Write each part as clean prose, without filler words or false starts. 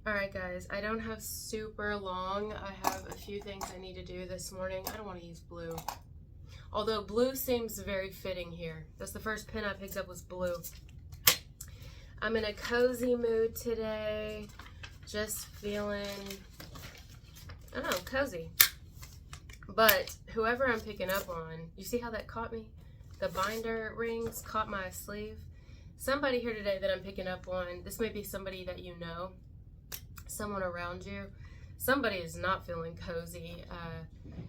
Alright guys, I don't have super long. I have a few things I need to do this morning. I don't want to use blue. Although blue seems very fitting here. That's the first pen I picked up was blue. I'm in a cozy mood today. Just feeling, I don't know, cozy. But whoever I'm picking up on, you see how that caught me? The binder rings caught my sleeve. Somebody here today that I'm picking up on, this may be somebody that you know, someone around you. Somebody is not feeling cozy.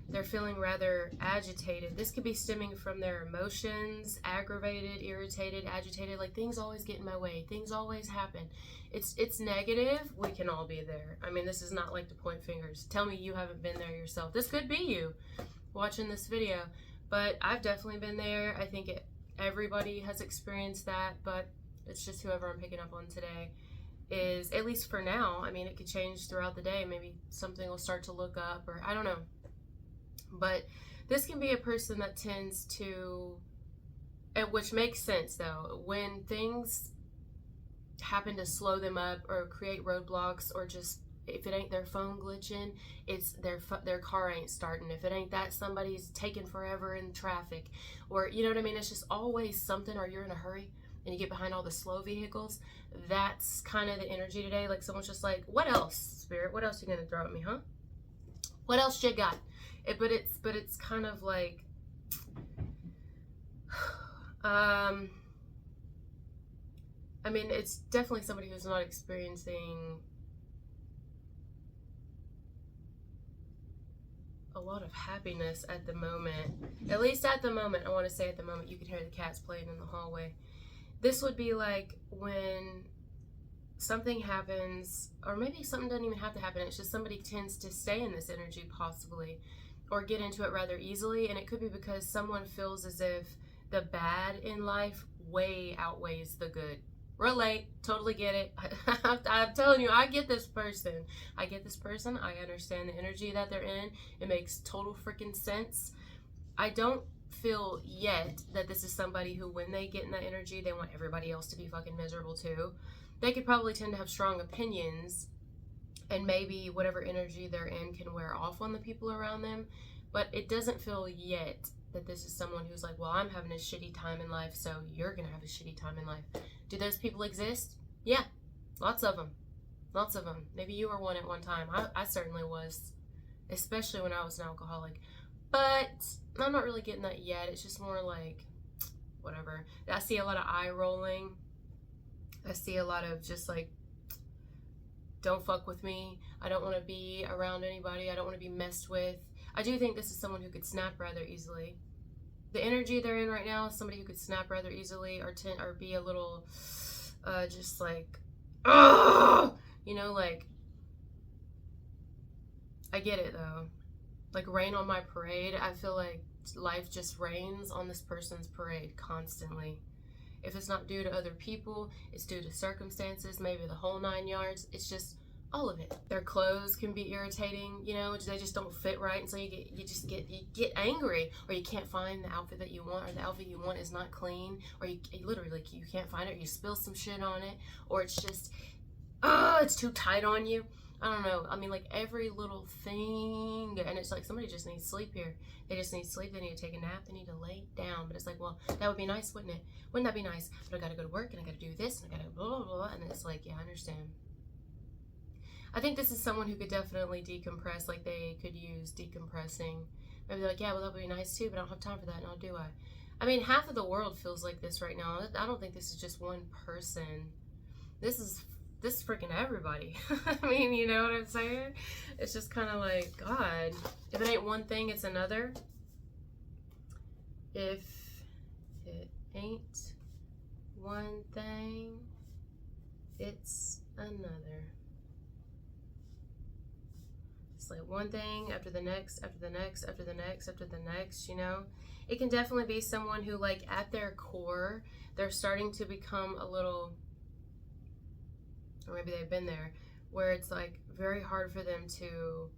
They're feeling rather agitated. This could be stemming from their emotions, aggravated, irritated, agitated, like things always get in my way. Things always happen. It's negative. We can all be there. I mean, this is not like to point fingers. Tell me you haven't been there yourself. This could be you watching this video, but I've definitely been there. I think everybody has experienced that, but it's just whoever I'm picking up on today is, at least for now. I mean, it could change throughout the day. Maybe something will start to look up, or I don't know. But this can be a person that tends to, and which makes sense though, when things happen to slow them up or create roadblocks, or just if it ain't their phone glitching, it's their car ain't starting. If it ain't that, somebody's taking forever in traffic, or you know what I mean. It's just always something, or you're in a hurry and you get behind all the slow vehicles. That's kind of the energy today. Like someone's just like, what else, spirit? What else you gonna throw at me, huh? What else you got? But it's kind of like, I mean, it's definitely somebody who's not experiencing a lot of happiness at the moment. At least at the moment. I want to say at the moment. You can hear the cats playing in the hallway. This would be like when something happens, or maybe something doesn't even have to happen. It's just somebody tends to stay in this energy possibly, or get into it rather easily. And it could be because someone feels as if the bad in life way outweighs the good. Relate, totally get it. I'm telling you, I get this person. I understand the energy that they're in. It makes total freaking sense. I don't feel yet that this is somebody who, when they get in that energy, they want everybody else to be fucking miserable too. They could probably tend to have strong opinions, and maybe whatever energy they're in can wear off on the people around them. But it doesn't feel yet that this is someone who's like, well, I'm having a shitty time in life, so you're gonna have a shitty time in life. Do those people exist? Yeah, lots of them. Lots of them. Maybe you were one at one time. I certainly was, especially when I was an alcoholic. But I'm not really getting that yet. It's just more like, whatever. I see a lot of eye rolling. I see a lot of just like, don't fuck with me. I don't want to be around anybody. I don't want to be messed with. I do think this is someone who could snap rather easily. The energy they're in right now is somebody who could snap rather easily, or be a little, just like, you know, like, I get it though. Like rain on my parade. I feel like life just rains on this person's parade constantly. If it's not due to other people, it's due to circumstances, maybe the whole 9 yards. It's just all of it. Their clothes can be irritating, you know, they just don't fit right, and so you get angry, or you can't find the outfit that you want, or the outfit you want is not clean, or you literally, like, you can't find it, or you spill some shit on it, or it's just, it's too tight on you. I don't know. I mean, like every little thing, and it's like somebody just needs sleep here. They just need sleep. They need to take a nap. They need to lay down. But it's like, well, that would be nice, wouldn't it? Wouldn't that be nice? But I got to go to work, and I got to do this, and I got to blah, blah, blah. And it's like, yeah, I understand. I think this is someone who could definitely decompress. Like they could use decompressing. Maybe they're like, yeah, well, that would be nice too, but I don't have time for that now, do I? I mean, half of the world feels like this right now. I don't think this is just one person. This is freaking everybody. I mean, you know what I'm saying? It's just kind of like, God, if it ain't one thing, it's another. If it ain't one thing, it's another. It's like one thing after the next, after the next, after the next, after the next, you know? It can definitely be someone who, like, at their core, they're starting to become a little, or maybe they've been there, where it's like very hard for them to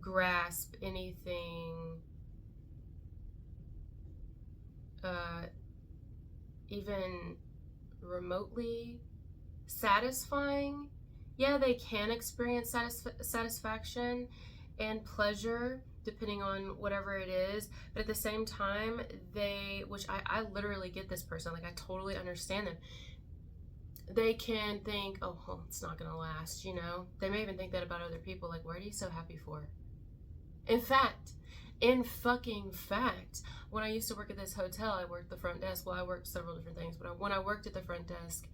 grasp anything, even remotely satisfying. Yeah, they can experience satisfaction and pleasure depending on whatever it is, but at the same time, which I literally get this person, like I totally understand them. They can think, oh, well, it's not gonna last, you know? They may even think that about other people, like, what are you so happy for? In fucking fact, when I used to work at this hotel, I worked the front desk. Well, I worked several different things, but when I worked at the front desk,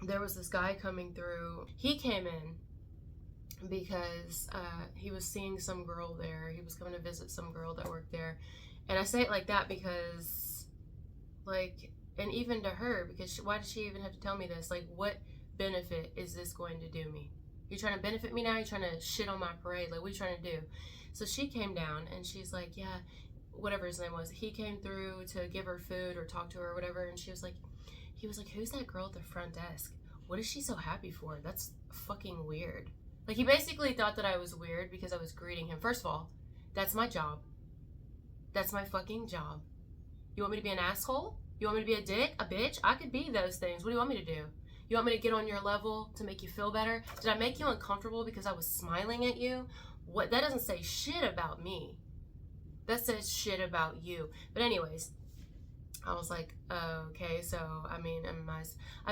there was this guy coming through. He came in because he was seeing some girl there. He was coming to visit some girl that worked there. And I say it like that because, like, and even to her, because why did she even have to tell me this? Like, what benefit is this going to do me? You're trying to benefit me now? You're trying to shit on my parade? Like, what are you trying to do? So she came down and she's like, yeah, whatever his name was. He came through to give her food or talk to her or whatever. And he was like, who's that girl at the front desk? What is she so happy for? That's fucking weird. Like, he basically thought that I was weird because I was greeting him. First of all, that's my job. That's my fucking job. You want me to be an asshole? You want me to be a dick? A bitch? I could be those things. What do you want me to do? You want me to get on your level to make you feel better? Did I make you uncomfortable because I was smiling at you? What? That doesn't say shit about me. That says shit about you. But anyways, I was like, okay, so, I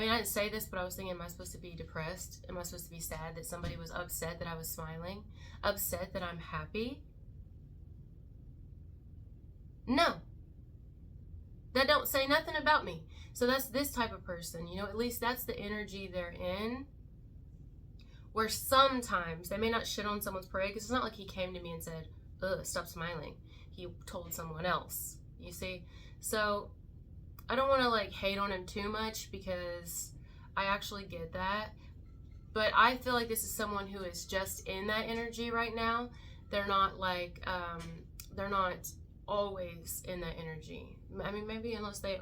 didn't say this, but I was thinking, am I supposed to be depressed? Am I supposed to be sad that somebody was upset that I was smiling? Upset that I'm happy? No. That don't say nothing about me. So that's this type of person, you know, at least that's the energy they're in. Where sometimes they may not shit on someone's parade, because it's not like he came to me and said, ugh, stop smiling. He told someone else, you see? So I don't want to like hate on him too much because I actually get that. But I feel like this is someone who is just in that energy right now. They're not like, they're not always in that energy. I mean, maybe unless they're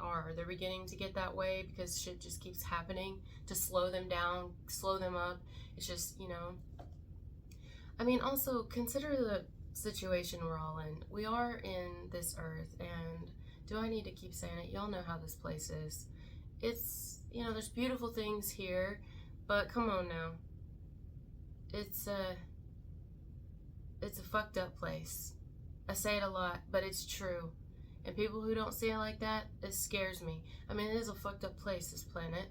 beginning to get that way because shit just keeps happening to slow them down, slow them up. It's just, you know. I mean, also consider the situation we're all in. We are in this earth, and do I need to keep saying it? Y'all know how this place is. It's, you know, there's beautiful things here, but come on now. It's a fucked up place. I say it a lot, but it's true. And people who don't see it like that, it scares me. I mean, it is a fucked up place, this planet.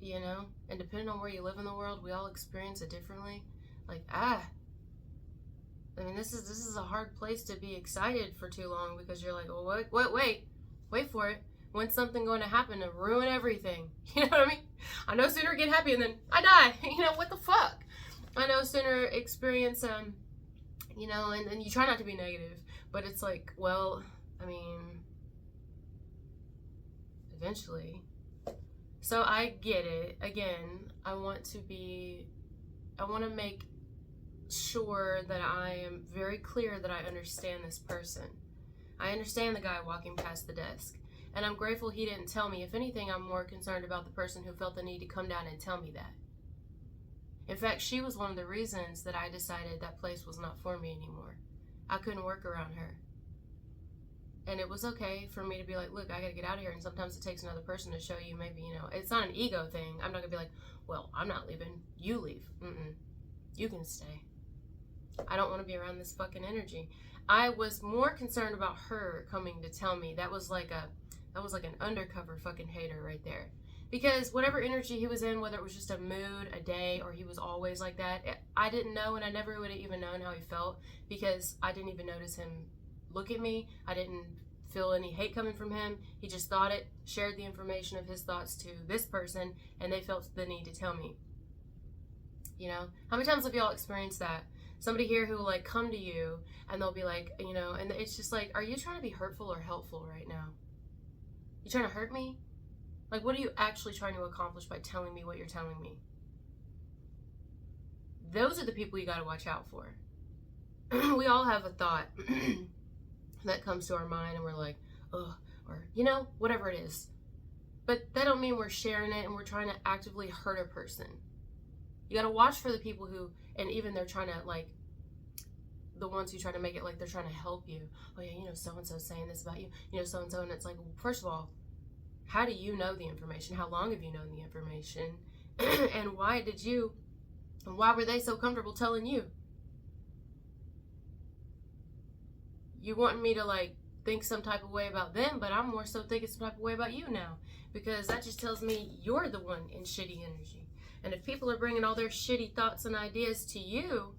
You know? And depending on where you live in the world, we all experience it differently. Like, I mean, this is a hard place to be excited for too long because you're like, oh, wait for it. When's something going to happen to ruin everything? You know what I mean? I no sooner get happy and then I die. You know, what the fuck? I no sooner experience, you know, and you try not to be negative, but it's like, well, I mean, eventually. So I get it. Again, I want to make sure that I am very clear that I understand this person. I understand the guy walking past the desk. And I'm grateful he didn't tell me. If anything, I'm more concerned about the person who felt the need to come down and tell me that. In fact, she was one of the reasons that I decided that place was not for me anymore. I couldn't work around her. And it was okay for me to be like, look, I gotta get out of here. And sometimes it takes another person to show you maybe, you know, it's not an ego thing. I'm not gonna be like, well, I'm not leaving. You leave. You can stay. I don't want to be around this fucking energy. I was more concerned about her coming to tell me. That was like an undercover fucking hater right there. Because whatever energy he was in, whether it was just a mood, a day, or he was always like that, I didn't know, and I never would have even known how he felt because I didn't even notice him look at me. I didn't feel any hate coming from him. He just thought it, shared the information of his thoughts to this person, and they felt the need to tell me. You know? How many times have y'all experienced that? Somebody here who will like come to you and they'll be like, you know, and it's just like, are you trying to be hurtful or helpful right now? You trying to hurt me? Like, what are you actually trying to accomplish by telling me what you're telling me? Those are the people you got to watch out for. We all have a thought that comes to our mind and we're like, ugh, or, you know, whatever it is. But that don't mean we're sharing it and we're trying to actively hurt a person. You got to watch for the people who, and even they're trying to, like, the ones who try to make it like they're trying to help you. Oh yeah, you know, so-and-so saying this about you. You know, so-and-so, and it's like, well, first of all, How do you know the information? How long have you known the information? And why were they so comfortable telling you? You want me to like think some type of way about them, but I'm more so thinking some type of way about you now, because that just tells me you're the one in shitty energy. And if people are bringing all their shitty thoughts and ideas to you,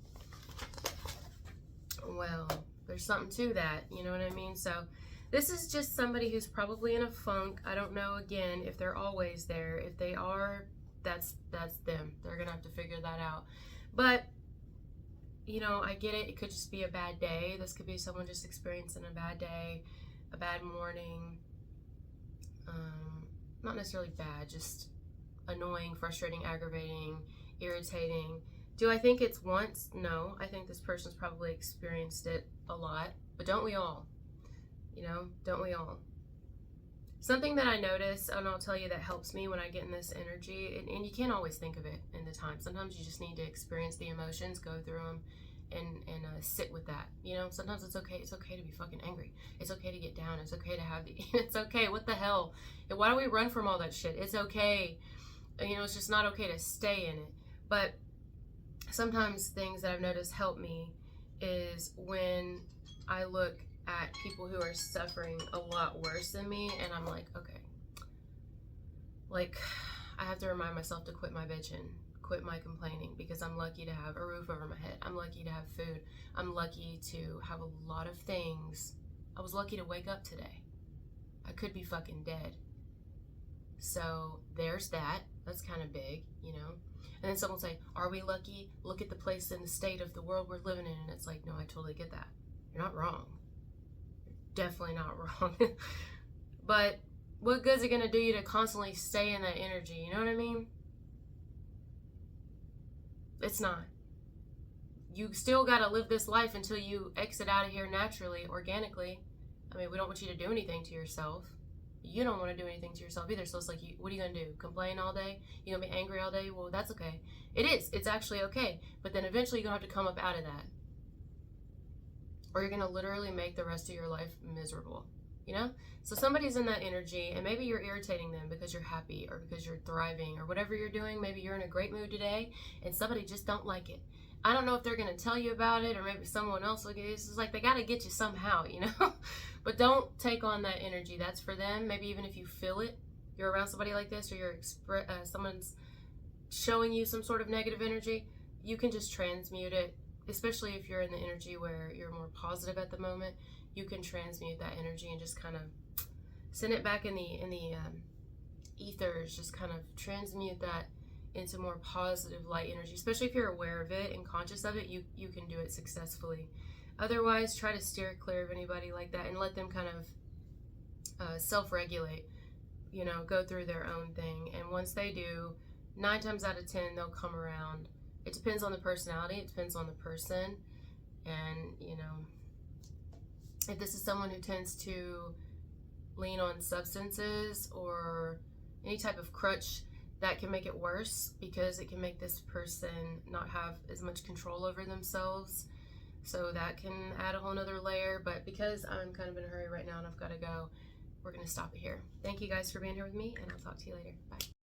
well, there's something to that, you know what I mean? So this is just somebody who's probably in a funk. I don't know, again, if they're always there. If they are, that's them. They're gonna have to figure that out. But you know, I get it. It could just be a bad day. This could be someone just experiencing a bad day, a bad morning. Not necessarily bad, just annoying, frustrating, aggravating, irritating. Do I think it's once? No. I think this person's probably experienced it a lot. But don't we all? You know, don't we all? Something that I notice, and I'll tell you, that helps me when I get in this energy, and you can't always think of it in the time. Sometimes you just need to experience the emotions, go through them, and sit with that. You know, sometimes it's okay. It's okay to be fucking angry. It's okay to get down. It's okay to have it's okay. What the hell? And why do we run from all that shit? It's okay. You know, it's just not okay to stay in it. But sometimes things that I've noticed help me is when I look at people who are suffering a lot worse than me, and I'm like, okay, like, I have to remind myself to quit my bitching, quit my complaining, because I'm lucky to have a roof over my head. I'm lucky to have food. I'm lucky to have a lot of things. I was lucky to wake up today. I could be fucking dead. So there's that. That's kind of big, you know? And then someone will say, are we lucky? Look at the place and the state of the world we're living in. And it's like, no, I totally get that. You're not wrong. Definitely not wrong. But what good is it going to do you to constantly stay in that energy? You know what I mean? It's not. You still got to live this life until you exit out of here naturally, organically. I mean, we don't want you to do anything to yourself. You don't want to do anything to yourself either. So it's like, what are you going to do? Complain all day? You're going to be angry all day? Well, that's okay. It is. It's actually okay. But then eventually you're going to have to come up out of that. Or you're going to literally make the rest of your life miserable, you know? So somebody's in that energy, and maybe you're irritating them because you're happy or because you're thriving or whatever you're doing. Maybe you're in a great mood today, and somebody just don't like it. I don't know if they're going to tell you about it, or maybe someone else will get it. It's like they got to get you somehow, you know? But don't take on that energy. That's for them. Maybe even if you feel it, you're around somebody like this, or someone's showing you some sort of negative energy, you can just transmute it. Especially if you're in the energy where you're more positive at the moment, you can transmute that energy and just kind of send it back in the ethers. Just kind of transmute that into more positive light energy. Especially if you're aware of it and conscious of it, you can do it successfully. Otherwise, try to steer clear of anybody like that and let them kind of self-regulate. You know, go through their own thing. And once they do, 9 times out of 10, they'll come around. It depends on the personality. It depends on the person. And, you know, if this is someone who tends to lean on substances or any type of crutch, that can make it worse, because it can make this person not have as much control over themselves. So that can add a whole nother layer. But because I'm kind of in a hurry right now and I've got to go, we're going to stop it here. Thank you guys for being here with me, and I'll talk to you later. Bye.